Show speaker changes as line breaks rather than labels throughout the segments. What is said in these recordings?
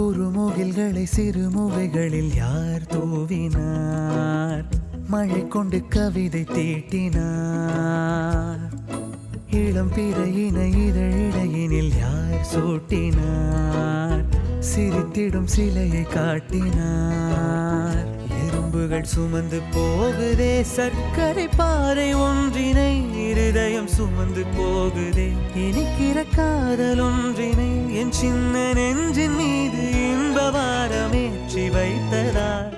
குறுமுகில்களை சிறுமுகைகளில் யார் தூவினார்? மழை கொண்டு கவிதை தீட்டினார். இளம் பிறையின இதழிடையினில் யார் சூட்டினார்? சிரித்திடும் சிலையை காட்டினார். எறும்புகள் சுமந்து போகுதே சர்க்கரை பாறை ஒன்றினை, இருதயம் சுமந்து போகுதே இனிக்கிற காதல் ஒன்றினை. என் சின்ன நெஞ்சின் மீது இன்ப வாரமேற்றி வைத்ததார்.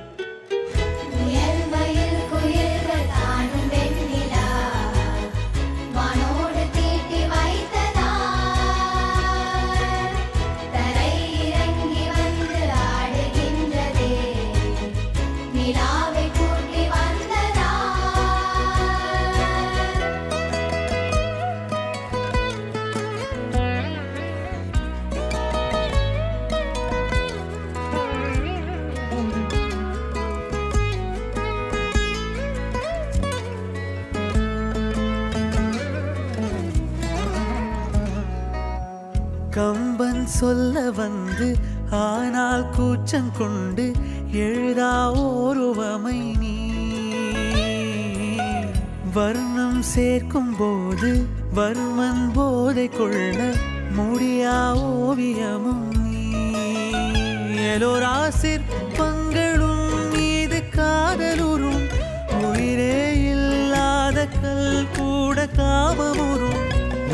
கம்பன் சொல்ல வந்து ஆனால் கூச்சம் கொண்டு எழுதா ஓருவமை நீ. வர்ணம் சேர்க்கும் போது வர்மன் போதை கொள்ள முடியா ஓவியமும் நீ. எலோரா சிற்பங்களும் மீது காதலுறும், உயிரே இல்லாத கல் கூட காமமுறும்.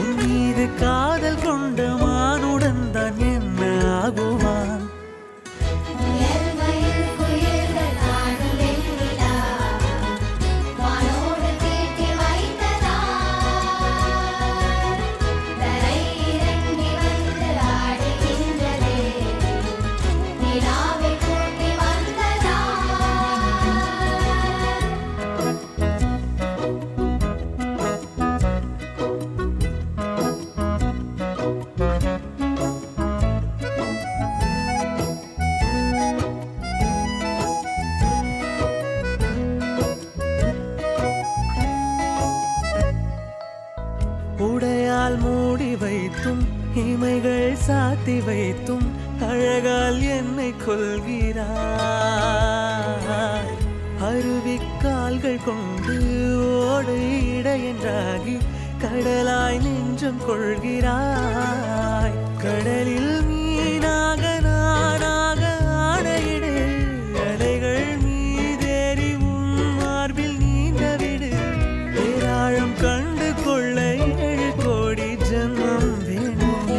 உன் மீது காதல் கொண்ட மானுடன் தான் என்ன ஆகுவான்? உடையால் மூடி வைத்தும் இமைகள் சாத்தி வைத்தும் அழகால் என்னை கொள்கிறாய். அருவிக்கால்கள் கொண்டு ஓடு இடையென்றாகி கடலாய் நெஞ்சம் கொள்கிறாய். கடலில் மீனாக நானாக ஆடையிடு, அலைகள் மீதேறி உன் மார்பில் நீண்ட விடு. பேராழம் கண்டு கொள்ள 7 கோடி ஜன்மம் வேண்டுமே.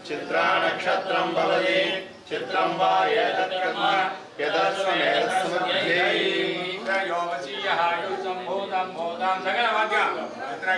चित्रानक्षत्रं भवति चित्रं वा एतत्कर्म यदस्ममेतस्मध्ये योगसीयः युतं भूतं भूतां सकलमद्यं तत्र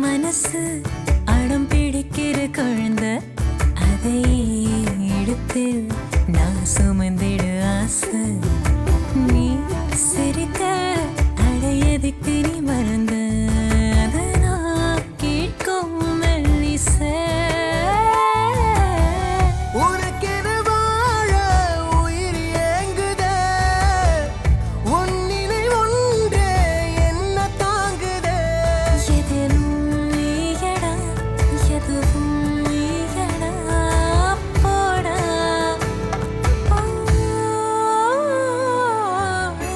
மனசு அடம் பிடிக்கிற குழந்தை அதை எடுத்து நான் சுமந்திட ஆசை நீ சிரித்த அடையதுக்கு நீ மறந்த அதை நான் கேட்கும் மெல்லிசை
உனக்கென வாழ உயிர் ஏங்குதே உன் நிலை ஒன்றே என்ன தாங்குதே
எதிலும் நீயடா எதுவும் நீயடா போடா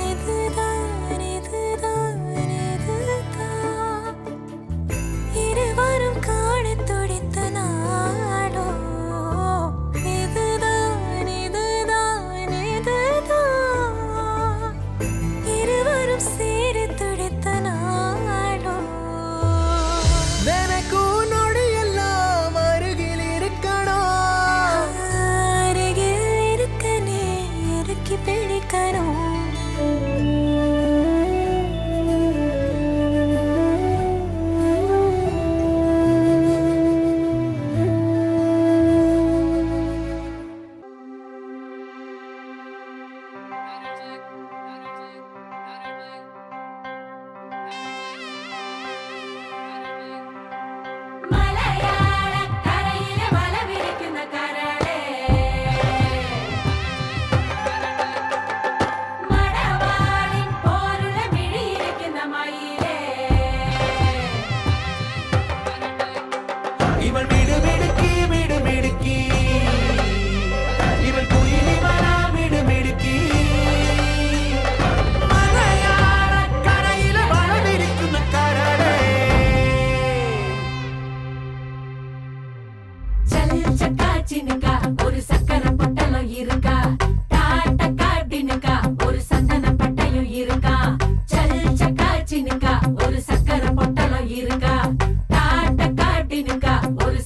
இதுதான் இதுதான் இதுதான் இருவரும் காணத் துடித்த நாடோ இதுதான் இதுதான் இதுதான் இருவரும் சேர துடித்த நாடோ
எனக்கும் நொடியெல்லாம் அருகில் இருக்கணும்
அருகில் இருக்க நீ இறுக்கி பிடிக்கணும்
മലയാള കരയിലെ വല വിരിക്കുന്ന കരളേ മടവാളിൻ പോലുള്ള മിഴിയിരിക്കുന്ന മയിലേ
இவள் மிடுமிடுக்கி மிடுமிடுக்கி இவள் குயிலிவனா மிடுமிடுக்கி மலையாள கரையில வளவிருക്കുന്ന கரடே
ചൽ ചക്കാ ചിനുക്ക ഒരു സക്കര പൊട്ടലം இருக்கா டாட்டக்கா டினுக்கா ஒரு சந்தன பட்டையும் இருக்கா சல் சக்கா சினுக்கா ஒரு சக்கர பொட்டலம் இருக்கா டாட்டக்கா டினுக்கா ஒரு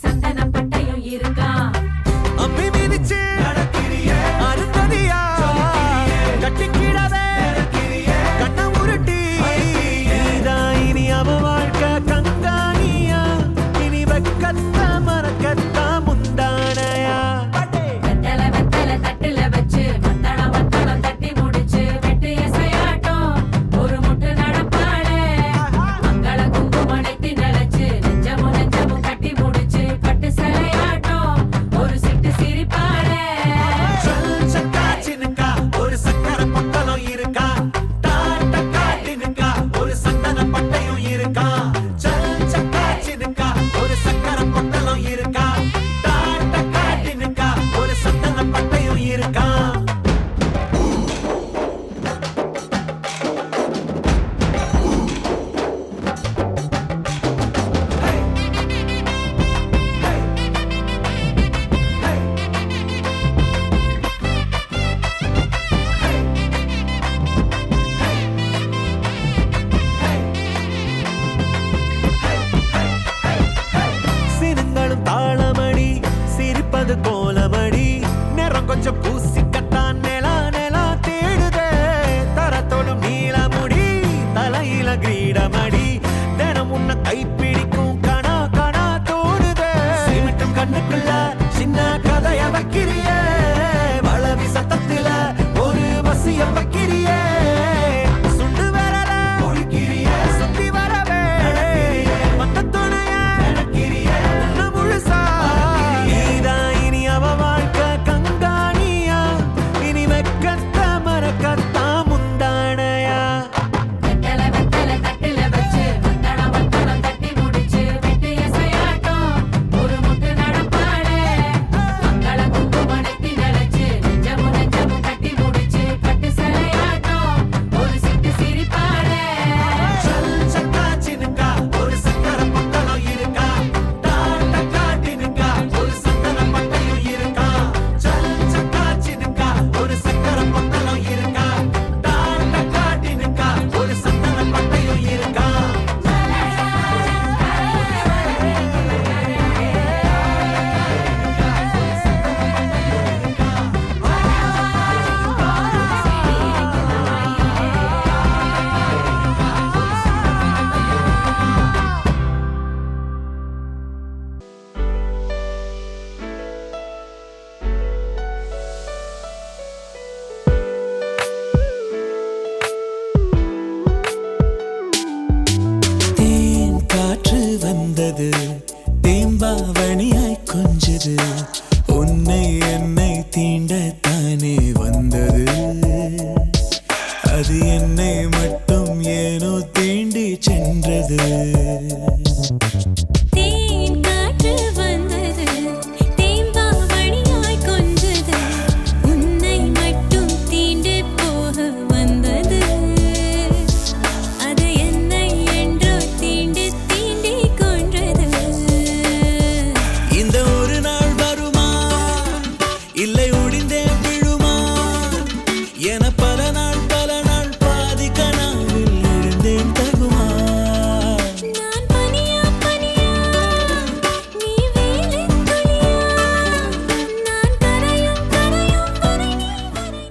வந்தது தேம்பாவணியாய் கொஞ்சது உன்னை என்னை தீண்டத்தானே வந்தது அது என்னை மட்டும் ஏனோ தீண்டி சென்றது
தேன் காற்று வந்தது தேம்பாவணியாய் கொஞ்சது உன்னை மட்டும் தீண்டு போக வந்தது அது என்னை என்றோ தீண்டு தீண்டி கொன்றது
இந்த ஒரு நாள் வருமா இல்லை ஒடிந்தே விழுமா என பல நாள் பாதி கனாவில் எழுந்தேன் தகுமா
நான் பனியா பனியா நீ வேலின் துளியா நான் கரையும் கரையும் வரை நீ வரை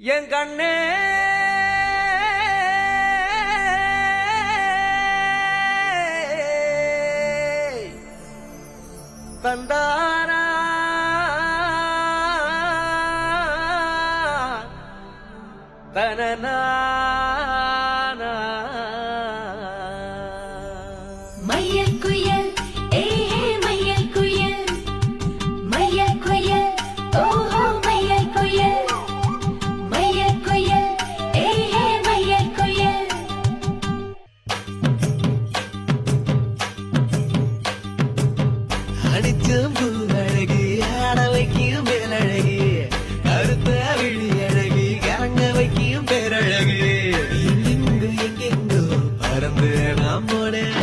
என் கண்ணே தந்தானா தனனா
மையல் குயில் ஏஹே மையல் குயில் மையல் குயில் ஓஹோ மையல் குயில் மையல் குயில் ஏஹே மையல் குயில்
அடிக்கும் பூவழகி ஆட வைக்கும் மேலழகி கருத்த விழி அழகி கரங்க வைக்கும் பேரழகி எங்கெங்கு எங்கெங்கோ பறந்து நாம் போனேன்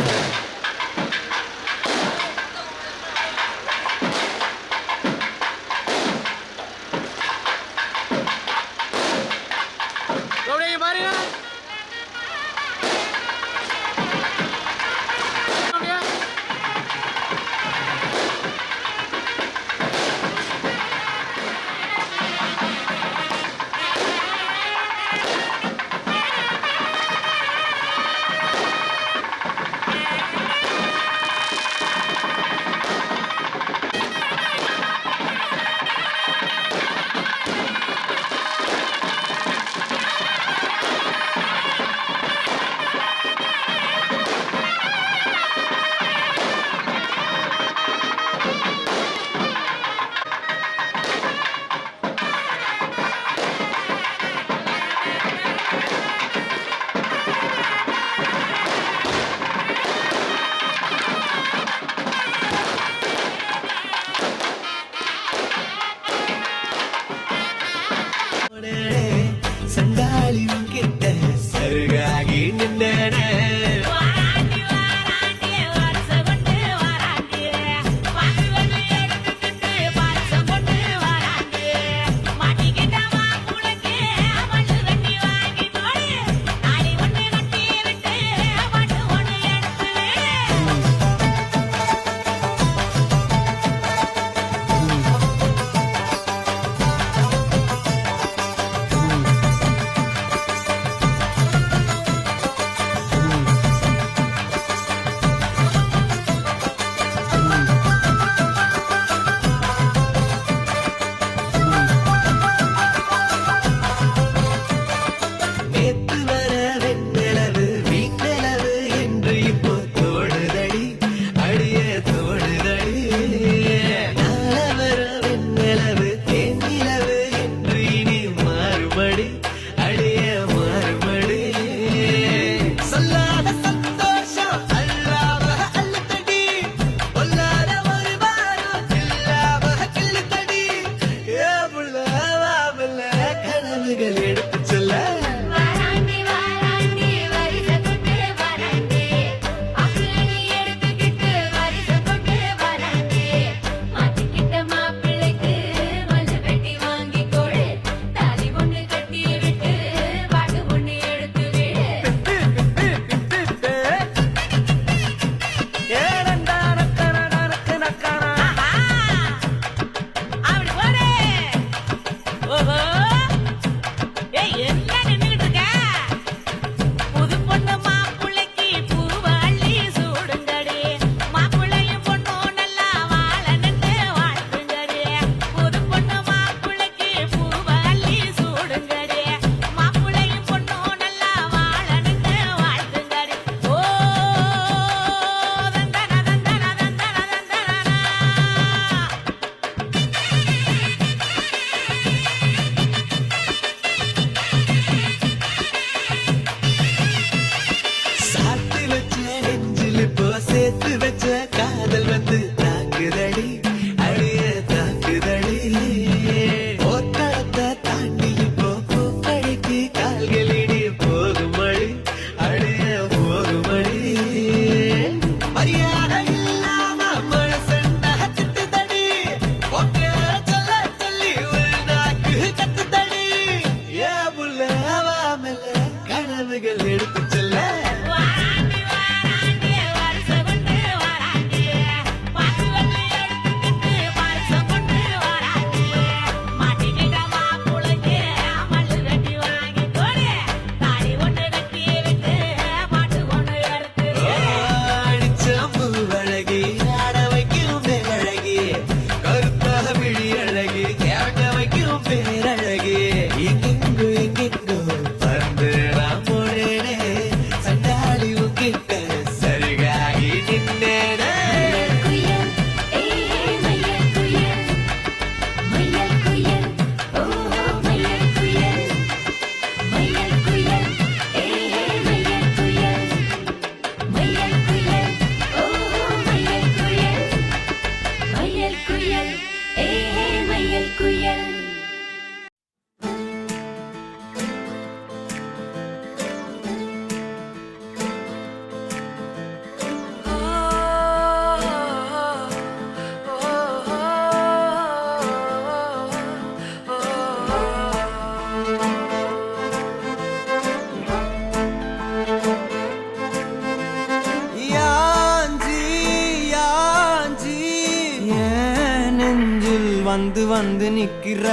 வந்து வந்து நிக்கிற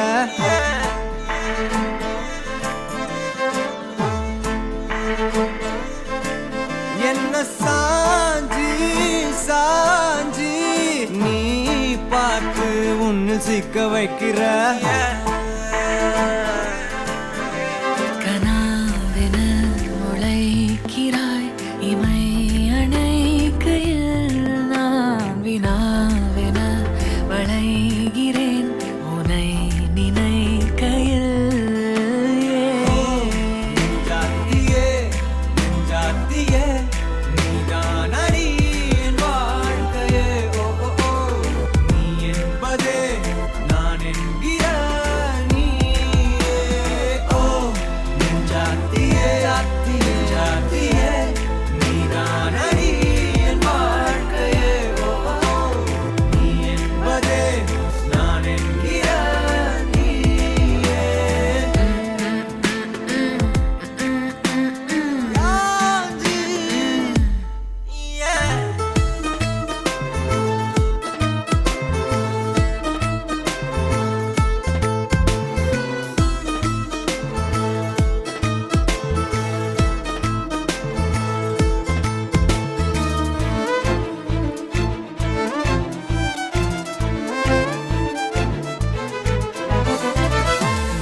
என்ன சாஞ்சி சாஞ்சி நீ பார்த்து உன்னு சிக்க வைக்கிற
கனாவென முளைக்கிறாய் இமை அணைக்கையில் நான் வினாவென வளைகிறேன் உனை நினைக்கையில்
ஜாத்தியே ஜாத்தியே நீதான் அடி என் வாழ்க்கையே ஓ ஓ ஓ நீ என்பதே நான் என்கிற நீயே ஓ ஜாத்தியே ஜாத்தியே ஜாத்தியே நீதான் அடி என் வாழ்க்கையே ஓ ஓ நீ என்பதே நான் என்கிற நீயே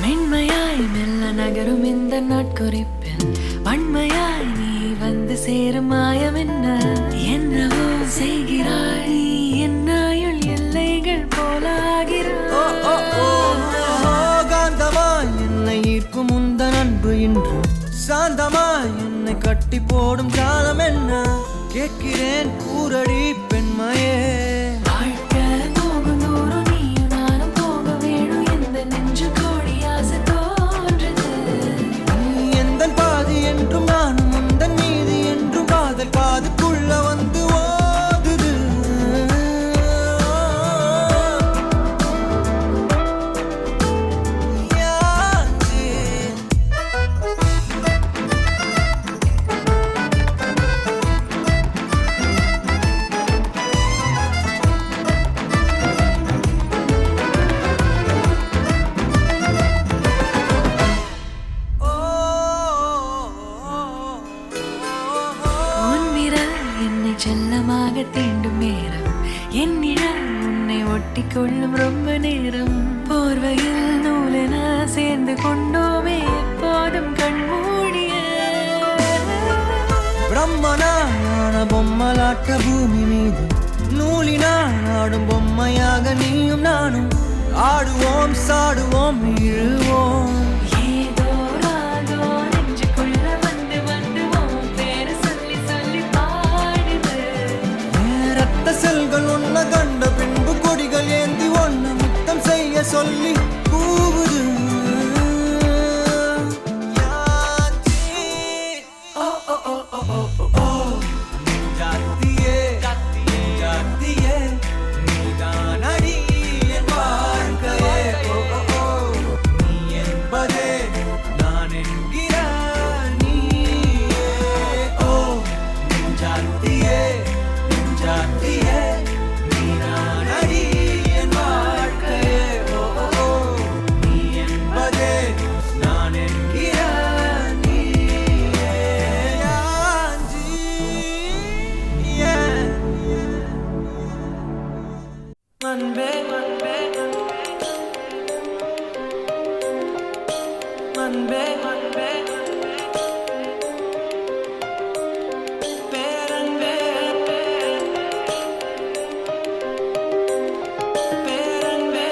மென்மையாய் மெல்ல நகரும் இந்த நாட்குறிப்பில் வன்மையாய் நீ வந்து சேரும் மாயம் என்னவோ செய்கிறாய் என்னாயுள் எல்லைகள் போலாகிறாய்
காந்தமாய் என்னை ஈர்க்கும் உந்தன் அன்பு இன்று சாந்தமாய் என்னை கட்டி போடும் காலம் என்ன கேட்கிறேன் கூரடி பெண்மையே
வாழ்க்கை போகும் தூரம் நீயும் நானும் போக வேணும் எந்த நெஞ்சு கோடி ஆசை தோன்றுது
நீ எந்தன் பாதி என்றும் நானும் உந்தன் மீதி என்றும் காதல் பாதுக்குள்ள வந்து ஓதுது
உன் விரல் என்னை செல்லமாக தீண்டும் நேரம் என் நிழல் உன்னை ஒட்டி கொள்ளும் ரொம்ப நேரம் போர்வையில் நூலென சேர்ந்து கொண்டோமே எப்போதும் கண்மூடிய
பிரம்மனான பொம்மலாட்ட பூமி மீது நூலினால் ஆடும் பொம்மையாக நீயும் நானும் ஆடுவோம் சாடுவோம் இழுவோம்
ஏதோ ராகோ நெஞ்சுக்குள்ள வந்து வந்து உன் பேரை சொல்லி சொல்லி பாடுது
ரத்த செல்கள் ஒன்ன கண்ட பின்பு கொடிகள் ஏந்தி ஒன்ன முத்தம் செய்ய சொல்லி கூவுது ஜாத்தியே ஜாத்தியே நீதான் அடி என் வாழ்க்கையே ஓ ஓ ஓ நீ என்பதே நான் என்கிற நீயே ஓ ஜாத்தியே ஜாத்தியே நீதான் அடி என் வாழ்க்கையே ஓ ஓ ஓ நீ என்பதே நான் என்கிற நீயே யாஞ்சி அன்பே அன்பே அன்பே அன்பே பேரன்பே பேரன்பே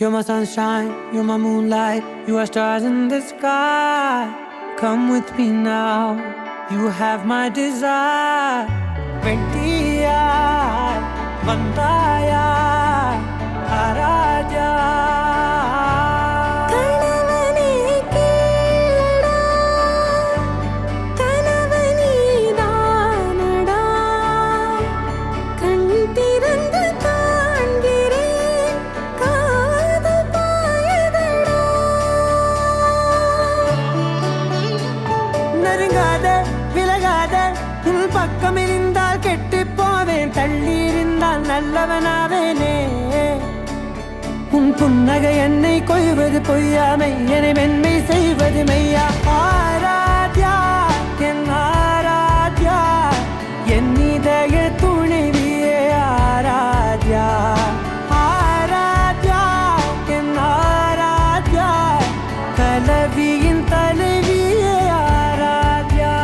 You're my sunshine, you're my moonlight, you are stars in the sky. Come with me now, you have my desire. Ventia, Vandaya, Araja.
கணவனே கேளடா கணவனே தானடா கண் திறந்து காண்கிறேன் காதல் பாயதடா
நெருங்காத விலகாத உன் பக்கம் இருந்தால் கெட்டு போவேன், தள்ளி இருந்தால் நல்லவனாவேனே. உன் புன்னகை என்னை கொய்வது பொய்யாமை, என்னை மென்மை செய்வது மெய்யா. ஆராத்யா என் ஆராத்யா, என் இதய துணைவியே ஆராத்யா. ஆராத்யா என் ஆராத்யா, கலவியின் தலைவியே ஆராத்யா.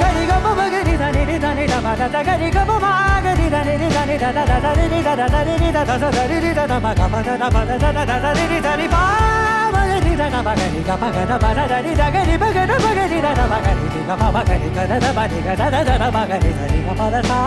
கரிகப மகரி தனி தனி டமத கரி கப மகரி தனி தனி தத தரி தத தரி தத தரி தத மகபத தபத தத தரி தரி பா மகரி தன மகரி கபகத பத தரி தகரி பகத மகரி தன மகரி கப மகரி கத பதி கத தத மகரி தரி கபத சா.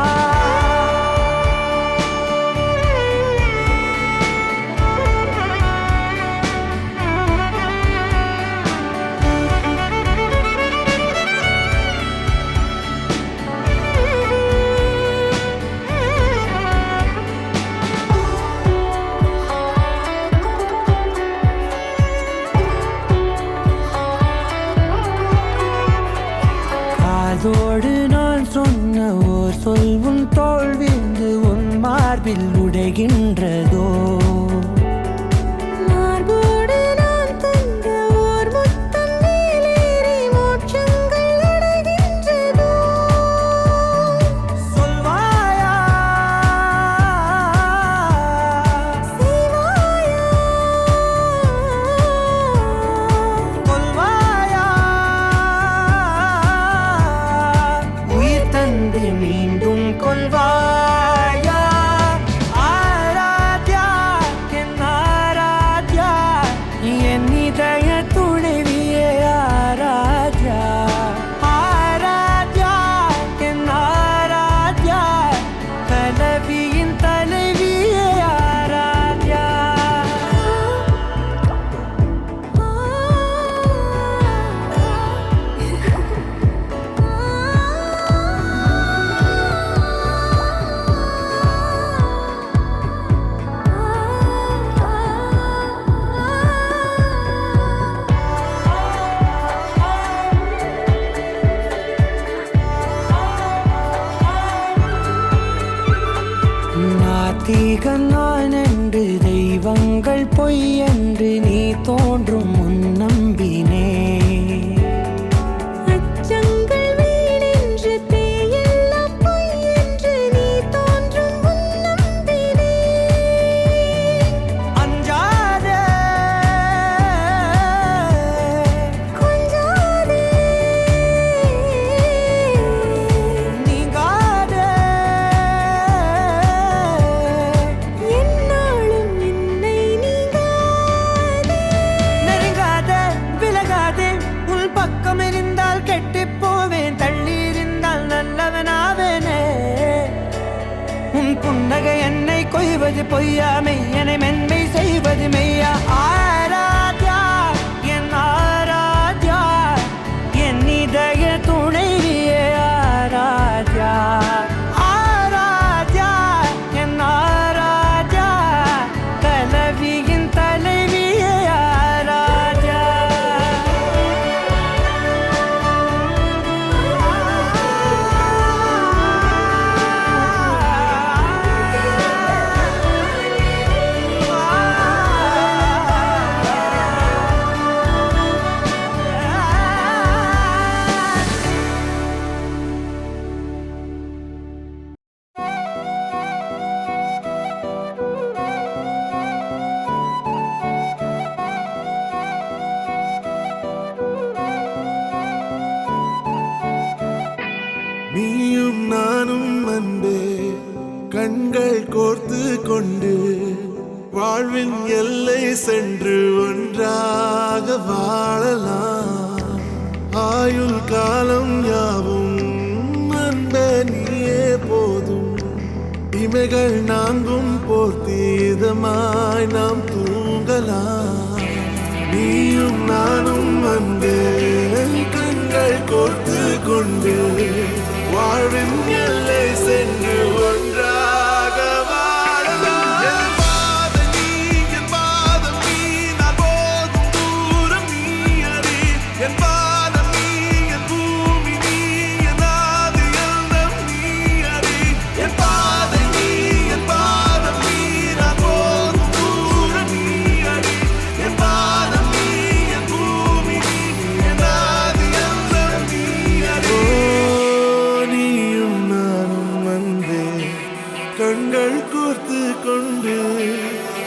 அதோடு நான் சொன்ன ஓர் சொல் உன் தோல் வீழ்ந்து உன் மார்பில் உடைகின்றதோ.
மார்போடு நான் தந்த ஓர் முத்தம் மேலேறி மோட்சங்கள் அடைகின்றதோ.
சொல்வாயா
செய்வாயா
கொல்வாயா, உயிர் தந்து மீண்டும் கொல்வாயா. ஆராத்யா என் ஆராத்யா, என் இதய துணைவியே ஆராத்யா. ஆராத்யா என் ஆராத்யா, கலவியின் தலைவியே ஆராத்யா. நாத்திகன் நான் என்று தெய்வங்கள் பொய் என்று நீ தோன்றும் முன் நம்பினே.
அச்சங்கள் வீணென்று தேயெல்லாம் பொய் என்று நீ தோன்றும் முன் நம்பினேன்.
அஞ்சாதே
கொஞ்சாதே
நீங்காதே,
என்னாலும் என்னை நீங்காதே.
நெருங்காத விலகாதே உன் பக்கம் இருந்தால் கெட்டு போவேன், தள்ளி இருந்தால் நல்லவனாவேனே. உன் புன்னகை என்னை கொய்வது பொய்யாமை, என்னை மென்மை செய்வது மெய்யா. ஆராத்யா என் ஆராத்யா, என் இதய துணைவியே ஆராத்யா. ஆராத்யா என் ஆராத்யா, கலவியின் தலைவியே ஆராத்யா.
நீயும் நானும் அன்பே கண்கள் கோர்த்து கொண்டு வாழ்வின் எல்லை சென்று ஒன்றாக வாழலாம். ஆயுள் காலம் யாவும் அன்ப நீயே போதும். இமைகள் நான்கும் போர்த்தீதமாய் நாம் தூங்கலாம். நீயும் நானும் அன்பே கண்கள் கோர்த்து கொண்டு வாழ்வின் எல்லை சென்று ஒன்றாக வாழலாம். என் பாதம் நீ, என் பாதம் நீ, நான் போகும் தூரம் நீ அறி. என் பாதம் நீ, என் பூமி நீ, என் ஆதி எல்லாம் நீ அறி. என் பாதம் நீ, என் பாதம் நீ, நான் போகும் தூரம் நீ அறி. என் பாதம் நீ, என் பூமி நீ, என் ஆதி எல்லாம் நீ அறி. நீயும் நானும் அன்பே கண்கள் கோர்த்து கொண்டு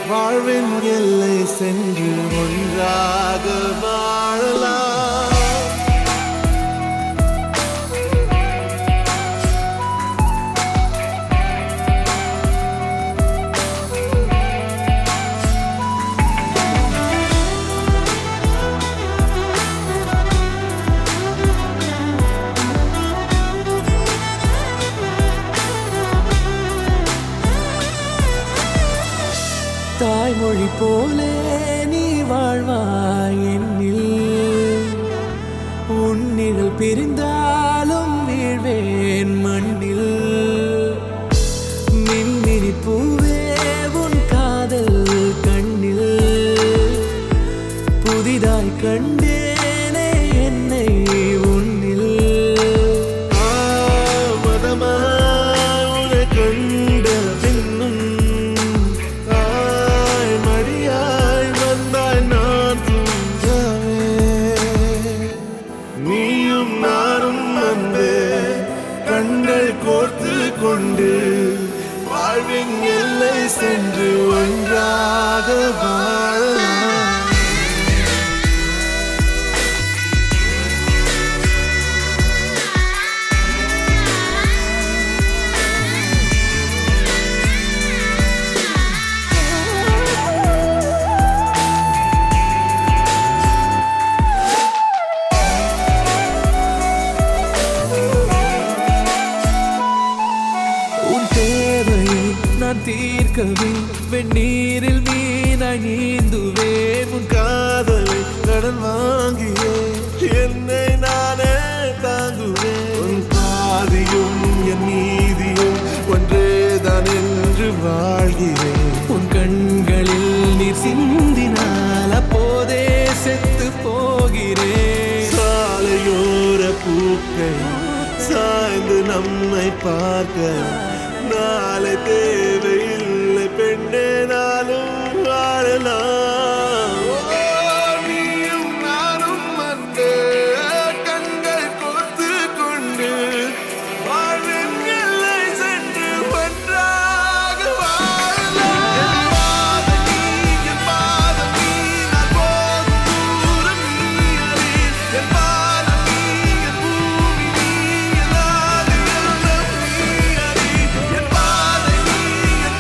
வாழ்வின் எல்லை சென்று ஒன்றாக வாழலாம். தாய்மொழி போலே நீ வாழ்வாய் என்னில். உன்னிகள் பிரிந்தாலும் வீழ்வேன் மண்ணில். மின்மினி பூவே உன் காதல் கண்ணில். புதிதாய் கண்டேனே என்னை உன்னில். மதமாய் உன்னை கண்ட பின்னும் மடியாய் வந்தாய் நான் தூங்கவே. நீயும் நானும் அன்பே கண்கள் கோர்த்து கொண்டு வாழ்வின் எல்லை சென்று ஒன்றாக வாழலாம். உன் தேவையை நான் தீர்க்கவே வெந்நீரில் மீனாய் நீந்துவேன். உன் காதலை கடன் வாங்கியே என்னை நானே தாங்குவேன். உன் பாதியும் என் நீதியும் ஒன்றேதான் என்று வாழ்கிறேன். உன் கண்களில் நீர் சிந்தினால் அப்போதே செத்து போகிறேன். சாலையோர பூக்கள் சாய்ந்து நம்மை பார்க்க நாளை தேவையில்லை பெண்ணே நாளும் வாழலாம். நீயும் நானும் அன்பே கண்கள் கோர்த்து கொண்டு வாழ்வின் எல்லை சென்று ஒன்றாக வாழலாம். என் பாதம் நீ, என் பாதம் நீ, நான் போகும் தூரம் நீ அறி. என் பாதம் நீ, என் பூமி நீ, என் ஆதி எல்லாம் நீ அறி. என் பாதம் நீ, என்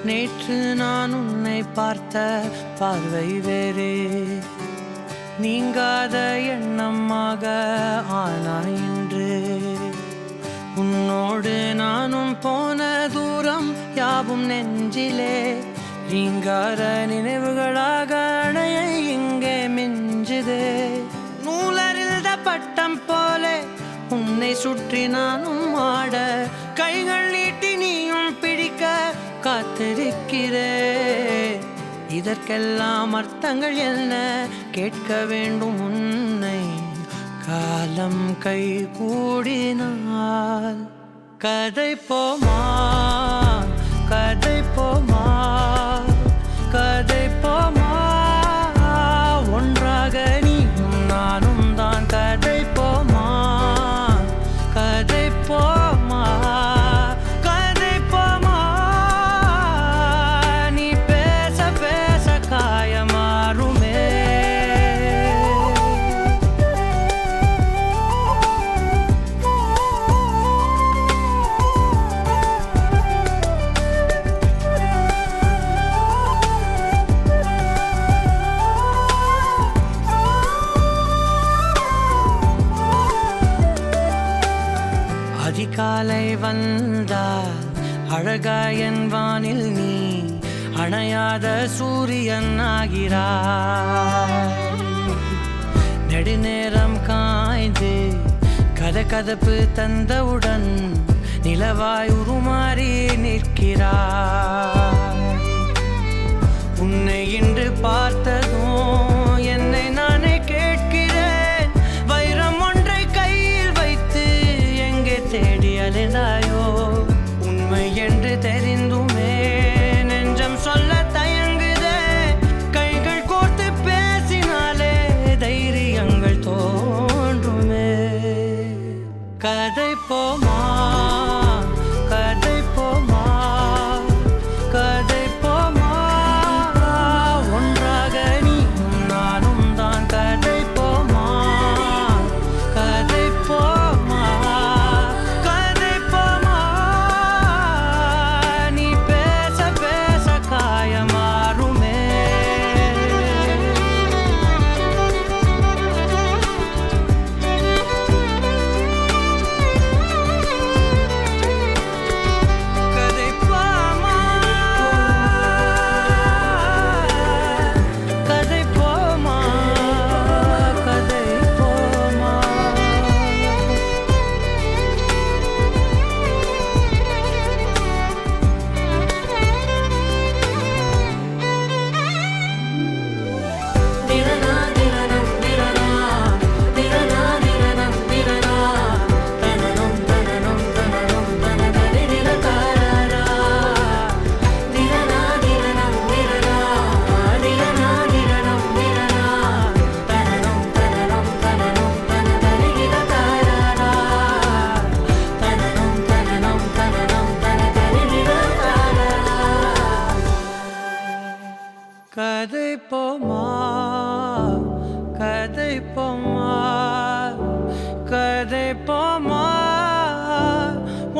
நேற்று நான் உன்னை பார்த்த பார்வை வேறே, நீங்காத எண்ணமாக ஆனாய் இன்று. உன்னோடு நானும் போன தூரம் யாவும் நெஞ்சிலே, நீங்காத நினைவுகளாக அணைய இங்கே மிஞ்சுதே. நூலறிந்த பட்டம் போலே உன்னை சுற்றி நானும் ஆட, கைகள் நீட்டி நீயும் பிடிக்க காத்திருக்கிறே. இதற்கெல்லாம் அர்த்தங்கள் என்ன கேட்க வேண்டும் உன்னை, காலம் கை கூடினால். கதை போமா கதை போமா கதை போமா, ஒன்றாக நீயும் நானும் தான். கதை போமா கதை போமா கதை போமா, நீ பேச பேச காயமாறுமே. அதிகாலை வந்தால் அழகாயன் வானில் நீ அணையாத சூரியன் ஆகிறாய். நெடுநேரம் காய்ந்து கதகதப்பு தந்தவுடன் நிலவாய் உருமாறி நிற்கிறாய். உன்னை இன்று பார்த்ததும் என்னை நானே கேட்கிறேன், வைரம் ஒன்றை கையில் வைத்து எங்கே தேடி அலைந்தாயோ. உண்மை என்று தெரிந்துமே நெஞ்சம் சொல்ல தயங்குதே, கைகள் கோர்த்து பேசினாலே தைரியங்கள் தோன்றுமே. கதை போமா கதை போமா கதை போமா, ஒன்றாக நீயும் நானும் தான். கதை போமா கதை போமா கதை போமா, நீ பேச பேச காயமாறுமே. கதை போமா கதை போமா கதை போமா.
திரனா திரனம் திரனா திரனா திரனம் திரனா, தனனம் தனனம் தனனம் தனதரி திரகாரா. திரனா திரனம் திரனா திரனா திரனம் திரனா, தனனம் தனனம் தனனம் தனதரி திரகாரா. தனனம் தனனம் தனனம் தனதரி திரகாரா.
கதை போமா கதை போமா கதை போமா,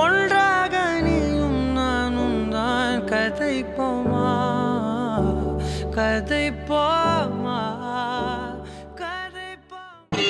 ஒன்றாக நீயும் நானும் தான். கதை போமா கதை போமா கதை போமா.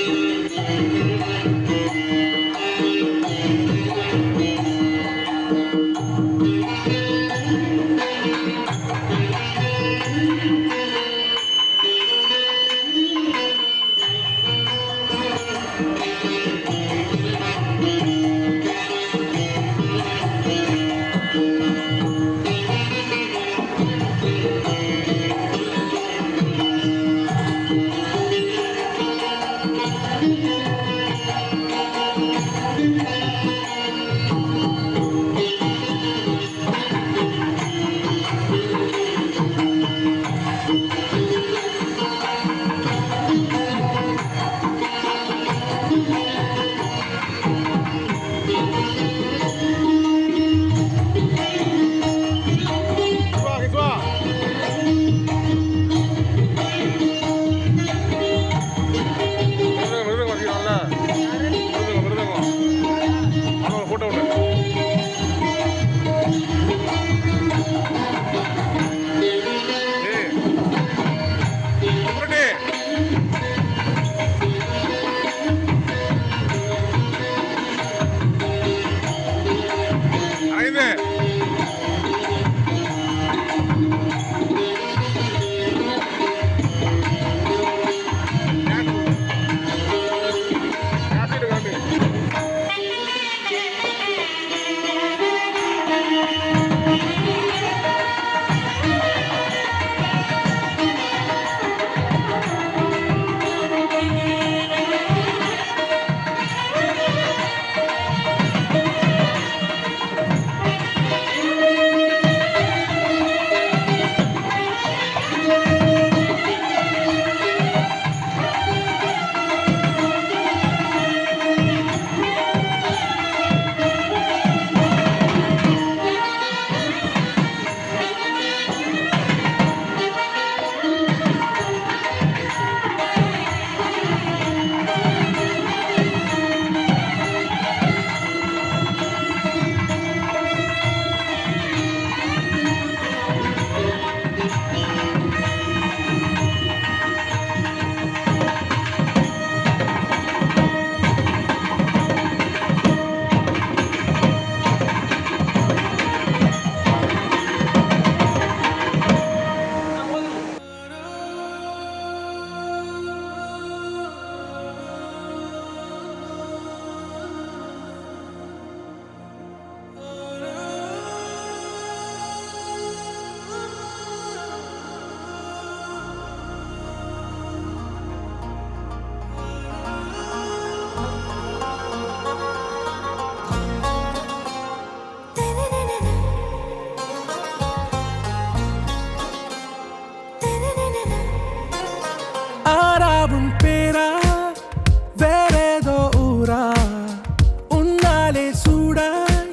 உன்னாலே சூடாய்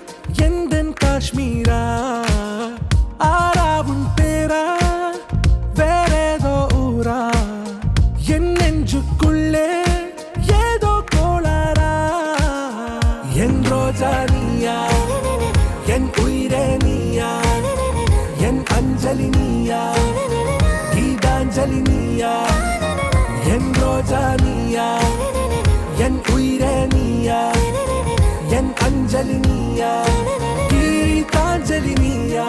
எந்தன் காஷ்மீரா ஆராவும் பேரா வேறேதோ ஊரா என் நெஞ்சுக்குள்ளே ஏதோ கோளாரா என் ரோஜா நீயா என் உயிரே நீயா என் அஞ்சலி நீயா கீதாஞ்சலி நீயா என் ரோஜா நீயா என் உயிரே நீயா என் அஞ்சலி நீயா கீதாஞ்சலி நீயா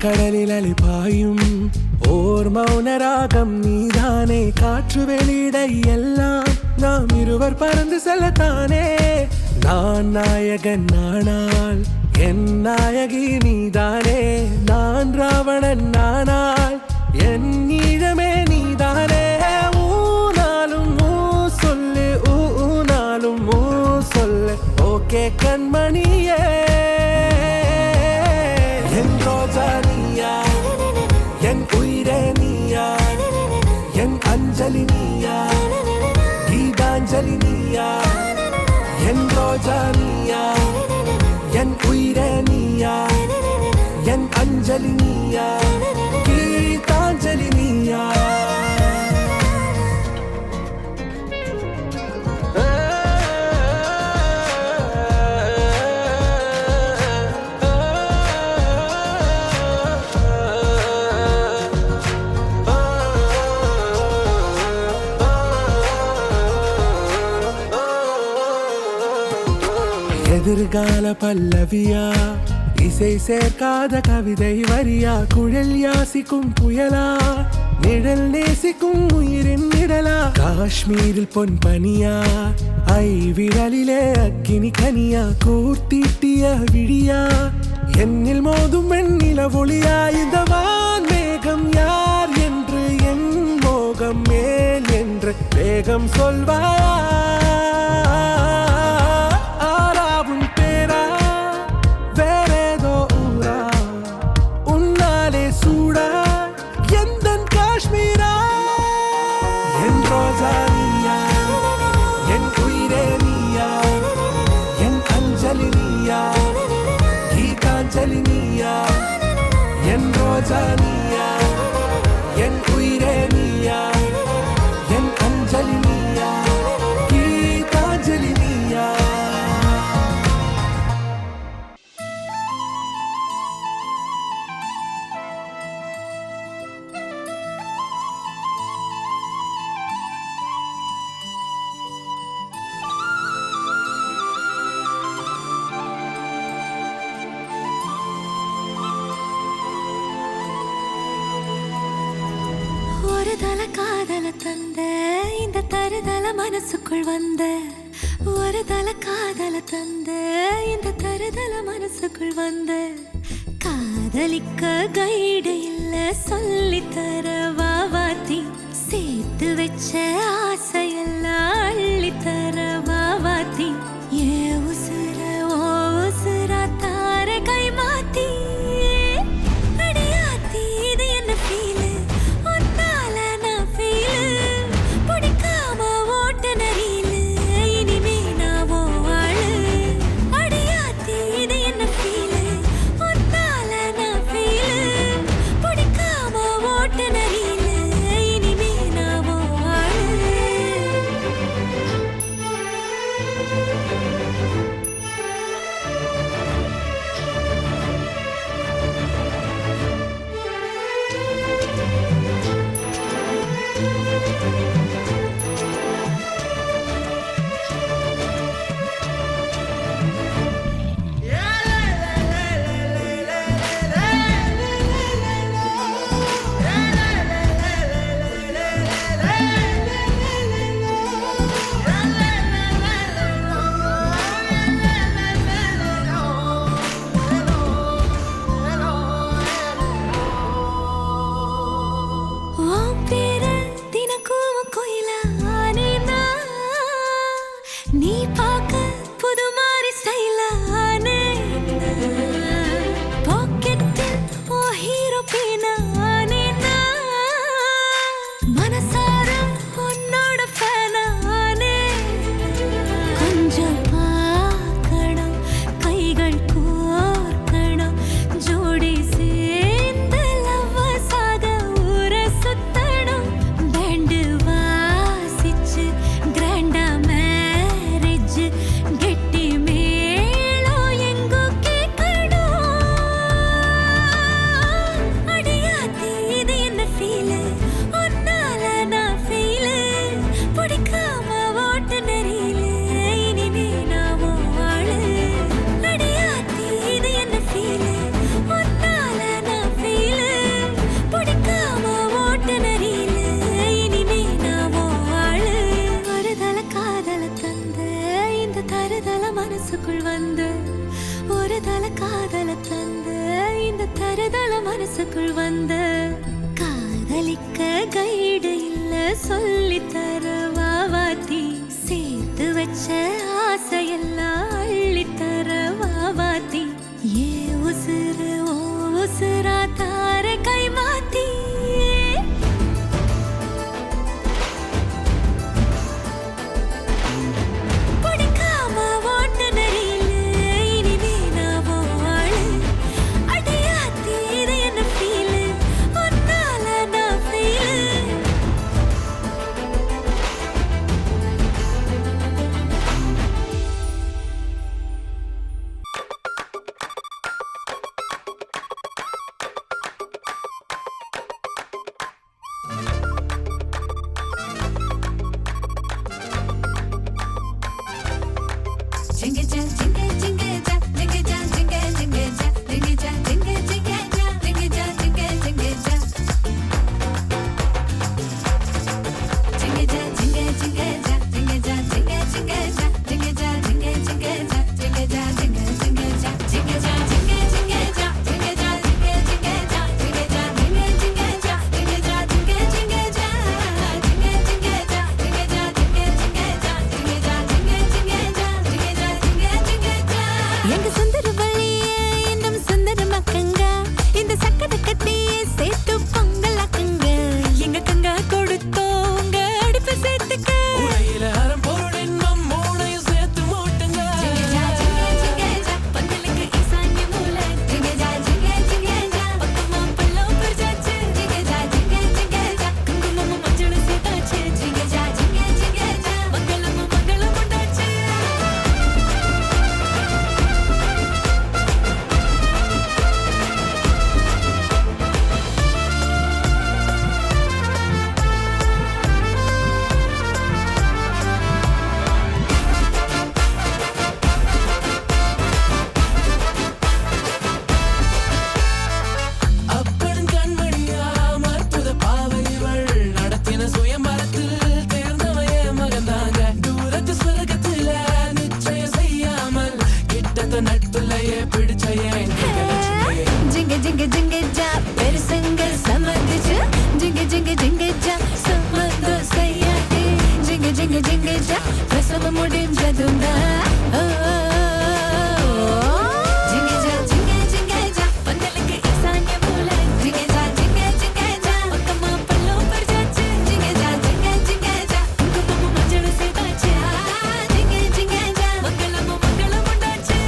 கடலில் அலைபாயும் ஓர் மௌனராகம் நீதானே காற்று வெளியிட எல்லாம் நாம் இருவர் பறந்து செல்லத்தானே நான் நாயகன் நானால் என் நாயகி நீதானே நான் ராவணன் நானால் என் ஈழமே நீதானே ஊனாலும் ஊ சொல்லு ஊனாலும் ஊ சொல்லு ஓகே கண்மணியே என் ரோஜா நீயா என் உயிரே நீயா என் அஞ்சலி நீயா கீதாஞ்சலி நீயா என் ரோஜா நீயா என் உயிரே நீயா என் அஞ்சலி நீயா கீதாஞ்சலி நீயா எதிர்கால பல்லவியா இசை சேர்க்காத கவிதை வரியா குழல் யாசிக்கும் புயலா நிழல் நேசிக்கும் உயிரின் நிழலா காஷ்மீரில் பொன் பனியா ஐ விரலிலே அக்கினி கனியா கூர்த்தீட்டிய விழியா என்னில் மோதும் வெண்ணில ஒளியா இந்த வான் மேகம் யார் என்று என் மோகம் மேல் என்று வேகம் சொல்வாயா என் ரோஜா நீயா என் உயிரே நீயா என் அஞ்சலி நீயா கீதாஞ்சலி நீயா
காதல தந்த இந்த தருதல மனசுக்குள் வந்த ஒரு தல காதல தந்த இந்த தருதல மனசுக்குள் வந்த காதலிக்க கைடு இல்ல சொல்லி தர வாவாத்தி சேர்த்து வச்ச ஆசையெல்லாம் அள்ளி தர வாவாத்தி ஏ உசுர ஓ உசுரா தார கை மாத்தி அடியாத்தி இது என்ன ஃபீல்
நீ பார்க்க புது மாதிரி ஸ்டைலானே பாக்கெட்டில் ஓ ஹீரோ பீனானே மனசார உன்னோட ஃபேனானே கொஞ்சம் பார்க்கணும் கைகள் கோர்க்கணும் ஜோடி சேர்ந்து லவ்வசாக ஊர சுத்தணும் பேண்டு வாசிச்சு கிராண்டா மேரேஜ் கெட்டி மேளம் எங்கோ கேட்கணும் அடியாத்தி இது என்ன ஃபீலு உன்னால நான் ஃபீலு பிடிக்காம ஓட்டு நெறியில இனிமே நான் வாழு அடியாத்தி இது என்ன ஃபீலு உன்னால நான் ஃபீலு பிடிக்காம ஓட்டு நெறியில இனிமே நான் வாழு ஒரு தல காதல தந்த இந்த தருதல மனசுக்குள் வந்து ஒரு தல காதல தந்த இந்த தருதல மனசுக்குள் வந்து காதலிக்க கைடு இல்ல சொல்லி தர வாவாத்தி சேர்த்து வச்ச ஆசையெல்லாம் அள்ளி தர வாவாத்தி ஏ உசுறு ஓ உசுரா தார கை மாத்தி பிடிக்காம ஓட்டு நெறியில இனிமே நான் வாழு அடியாத்தி இது என்ன ஃபீலு உன்னால நான் ஃபீலு எங்க சுந்தர வழியே இன்னும் சுந்தர மக்கங்க இந்த சக்கரை கட்டியே சேர்த்து பொங்கல் அக்கங்க எங்க கங்க கொடுத்தோங்க அடுப்பு சேர்த்துக்க
உடையில அறம் பொருள் இன்பம் மூணையும் சேர்த்து மூட்டுங்க
பந்தலுக்கு ஈசான்ய மூல பக்கமா பல்லம் பறிச்சாச்சு குங்குமமும் மஞ்சளும் சேர்த்தாச்சு மங்களமும் மங்களம் உண்டாச்சு
அப்படும் கண்மணியா மற்புத பாவைகள் நடத்தின சுயம்பரத்தில் தேர்ந்தவைய மகந்தாங்க தூரத்து சொர்க்கத்துல நிச்சயம் செய்யாமல் கிட்டத்த நட்புலையே பிடிச்சையே
ஜிங்க ஜிங்க ஜிங்க ஜா பெருசங்க சமந்துச்சு ஜிங்க ஜிங்க ஜிங்க ஜா சம்மந்த செய்யாட்டி ஜிங்க ஜிங்க ஜிங்க ஜா பிரசவ முடிஞ்சதுண்டா ஜிங்க ஜா ஜிங்க ஜிங்க ஜா பந்தலுக்கு ஈசான்ய மூல ஜிங்க ஜா பக்கமா பல்லம் பறிச்சாச்சு ஜிங்க ஜா குங்குமமும் மஞ்சளும் சேர்த்தாச்சு ஜிங்க ஜா மங்களமும் மங்களம் உண்டாச்சு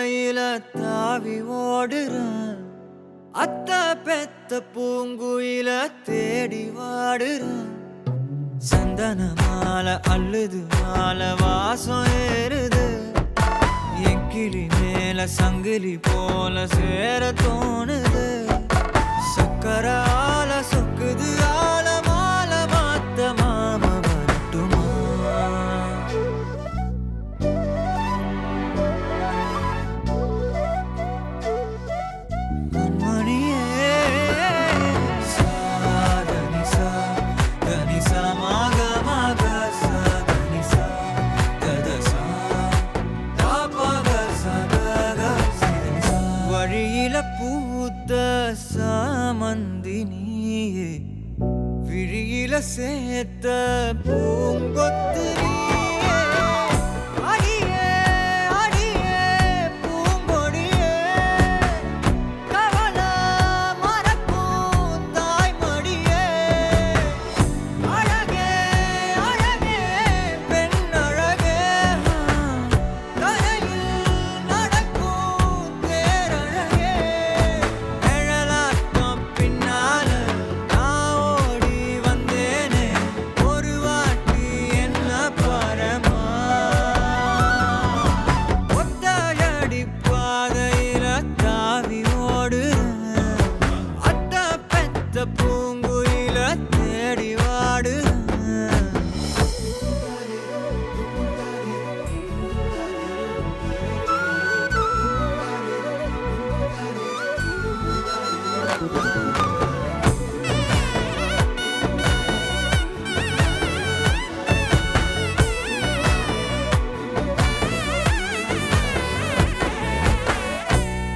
பாதையில தாவி ஓடுறேன் அத்த பெத்த பூங்குயில தேடி வாடுறேன் சந்தன மாலை அள்ளுது மாலை வாசம் ஏறுது என் கிளி மேல சங்கிலி போல சேர தோணுது சக்கர ஆல சொக்குது ஆல மால மாத்த மாம வரட்டுமா கண்மணியே சாதனி சா தனி சா மாக மாக சாதனி சா ததசா தாபக சதக சிதனி சா வழியில பூத்த சாமந்தி நீயே விழியில சேர்த்த பூங்கொத்து நீயே அடியே அடியே பூங்கொடியே கவல மறக்கும் தாய்மடியே அழகே அழகே பெண் அழகே கரையில் நடக்கும் தேரழகே நிழலாட்டம் பின்னால நான் ஓடி வந்தேனே ஒரு வாட்டி என்ன பரமா ஒத்தையடி பாதையில தாவி ஓடுறேன் அத்த பெத்த பூங்குயில தேடி வாடுறேன்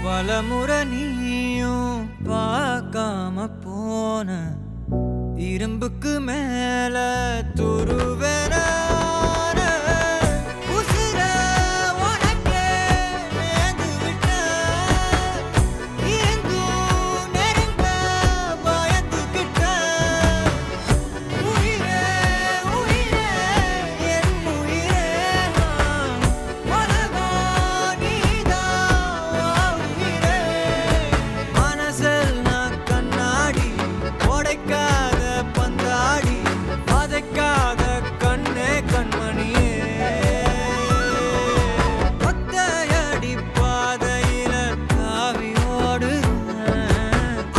பலமுறை நீயும் பார்க்காம போன இரும்புக்கு மேல துருவென உசிர உனக்கே நேர்ந்து விட்டேன் இருந்தும் நெருங்க பயந்துக்கிட்டேன் உயிரே உயிரே என் உயிரே உலகம் நீதான் உயிரே மனசில் நான் கண்ணாடி உடைக்காத பந்தாடி வதைக்காத கண்ணே கண்மணியே ஒத்தையடி பாதையில தாவி ஓடுறேன்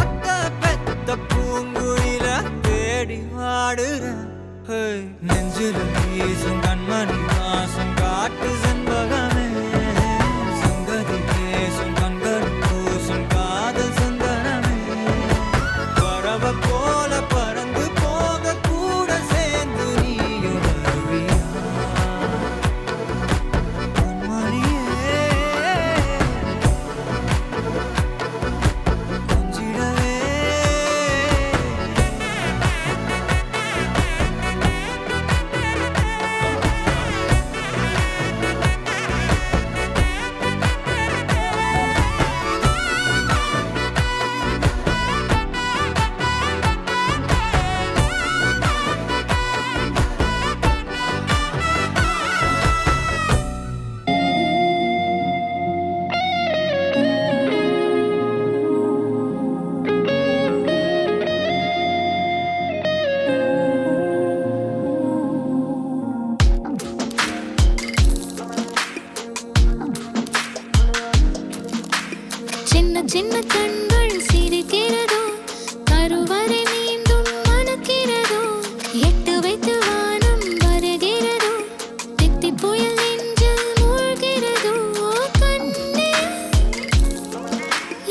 அத்த பெத்த பூங்குயில தேடி வாடுறேன் நெஞ்சில வீசும் கண்மணி வாசம் காட்டு செண்பகமே சங்கதி பேசும் கண்கள் பூசும் காதல் சந்தனமே பறவ போல பறந்து போக கூட சேர்ந்து நீயும் வருவியா கண்மணியே கொஞ்சிடவே
சின்ன சின்ன கண்கள் சிரிக்கிறதோ கருவறை மீண்டும் மணக்கிறதோ எட்டு வைத்து வானம் வருகிறதோ தித்தி புயல் நெஞ்சில் மூழ்கிறதோ கண்ணே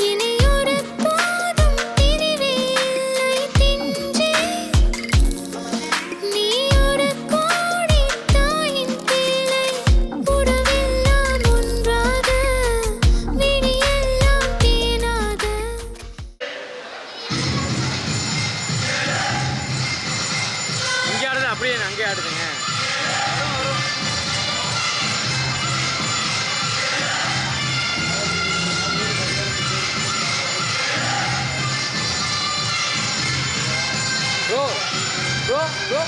இனியொரு போதும் பிரிவே இல்லை பிஞ்சே நீ ஒரு கோடி தாயின் பிள்ளை உறவெல்லாம் ஒன்றாக விடியெல்லாம் தேனாக
இங்கே ஆடுது அப்படியே அங்கே ஆடுதுங்க Go! Go! Go!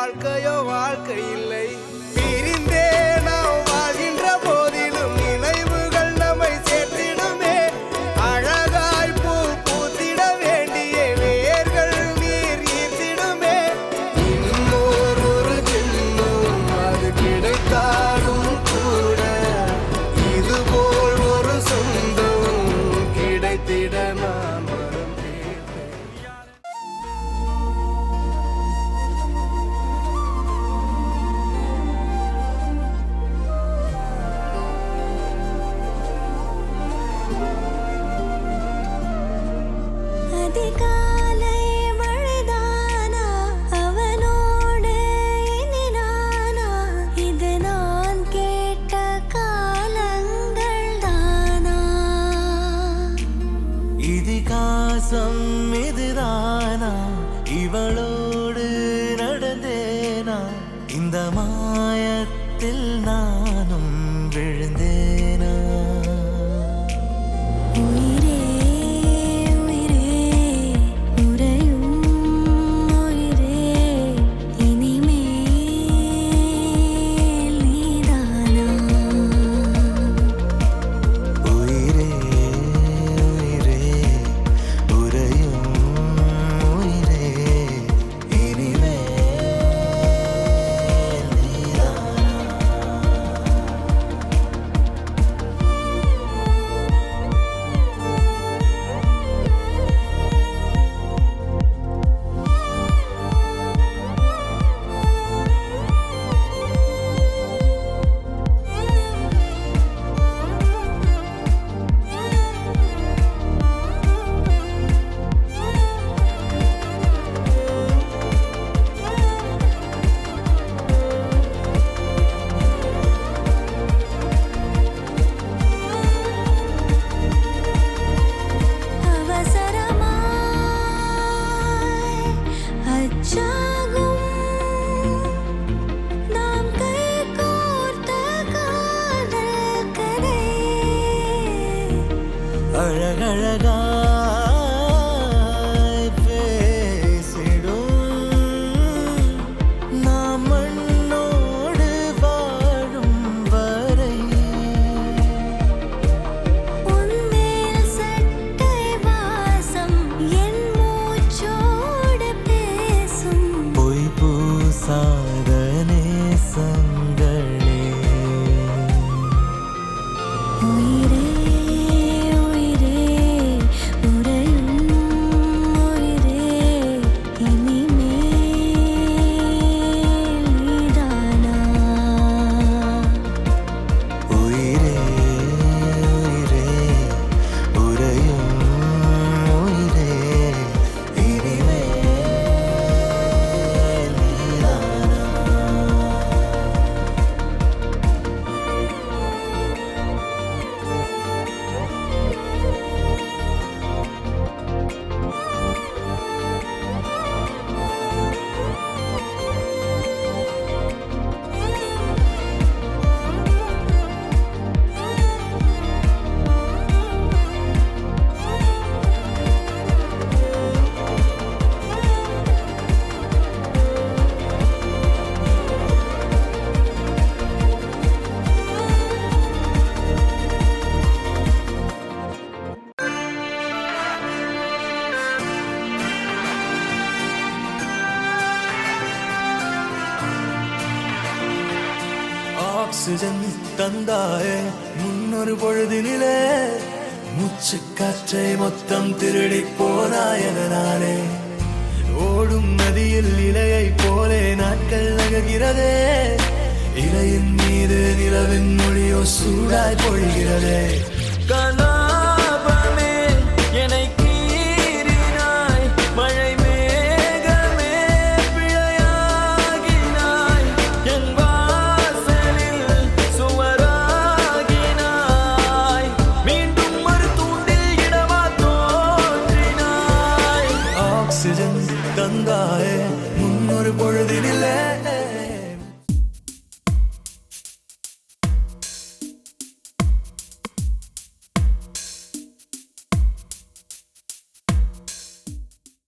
வாழ்க்கையோ வாழ்க்கை இல்லை. பிரிந்தே நாம் வாழ்கின்ற போதிலும் நினைவுகள் நம்மை சேர்த்திடுமே. அழகாய் பூ பூத்திட வேண்டிய வேர்கள் நீர் ஈர்த்திடுமே. இன்னொரு ஜென்மம் அது கிடைத்தாலும் கூட இதுபோல் ஒரு சொந்தம் கிடைத்திட நான் வரம் கேட்பேன்.
அதிகாலை மழைதானா அவனோடு இனி நானா இது நான் கேட்ட காலங்கள் தானா
இதிகாசம் இதுதானா இவளோடு நடந்தேனா இந்த மாயத்தில் நானும் விழுந்தேனா
உயிரே உயிரே உறையும் உயிரே இனிமேல் நீதானா
உயிரே உயிரே உறையும் உயிரே இனிமேல் நீதானா அவசரமாய் அச்சாகும் நாம் கைகோர்த்த காதல் கதை அழகழகாய் பேசிடும் நாம் மண்ணோடு வாழும் வரை
உன்மேல் சட்டை வாசம் என் மூச்சோடு பேசும்
பொய் பூசாத நேசங்களே
உயிரே உயிரே உறையும் உயிரே இனிமேல் நீதானா
உயிரே உயிரே உறையும் உயிரே இனிமேல் நீதானா ஆக்சிஜன் தந்தாயே முன்னொரு பொழுதினிலே மூச்சு காற்றை மொத்தம் திருடி போனாயனாலே ஓடும் நதியில் இலையை போலே நாட்கள் நகர்கிறதே இலையின் மீது நிலவின் மொழியோ சூடாய் பொழிகிறதே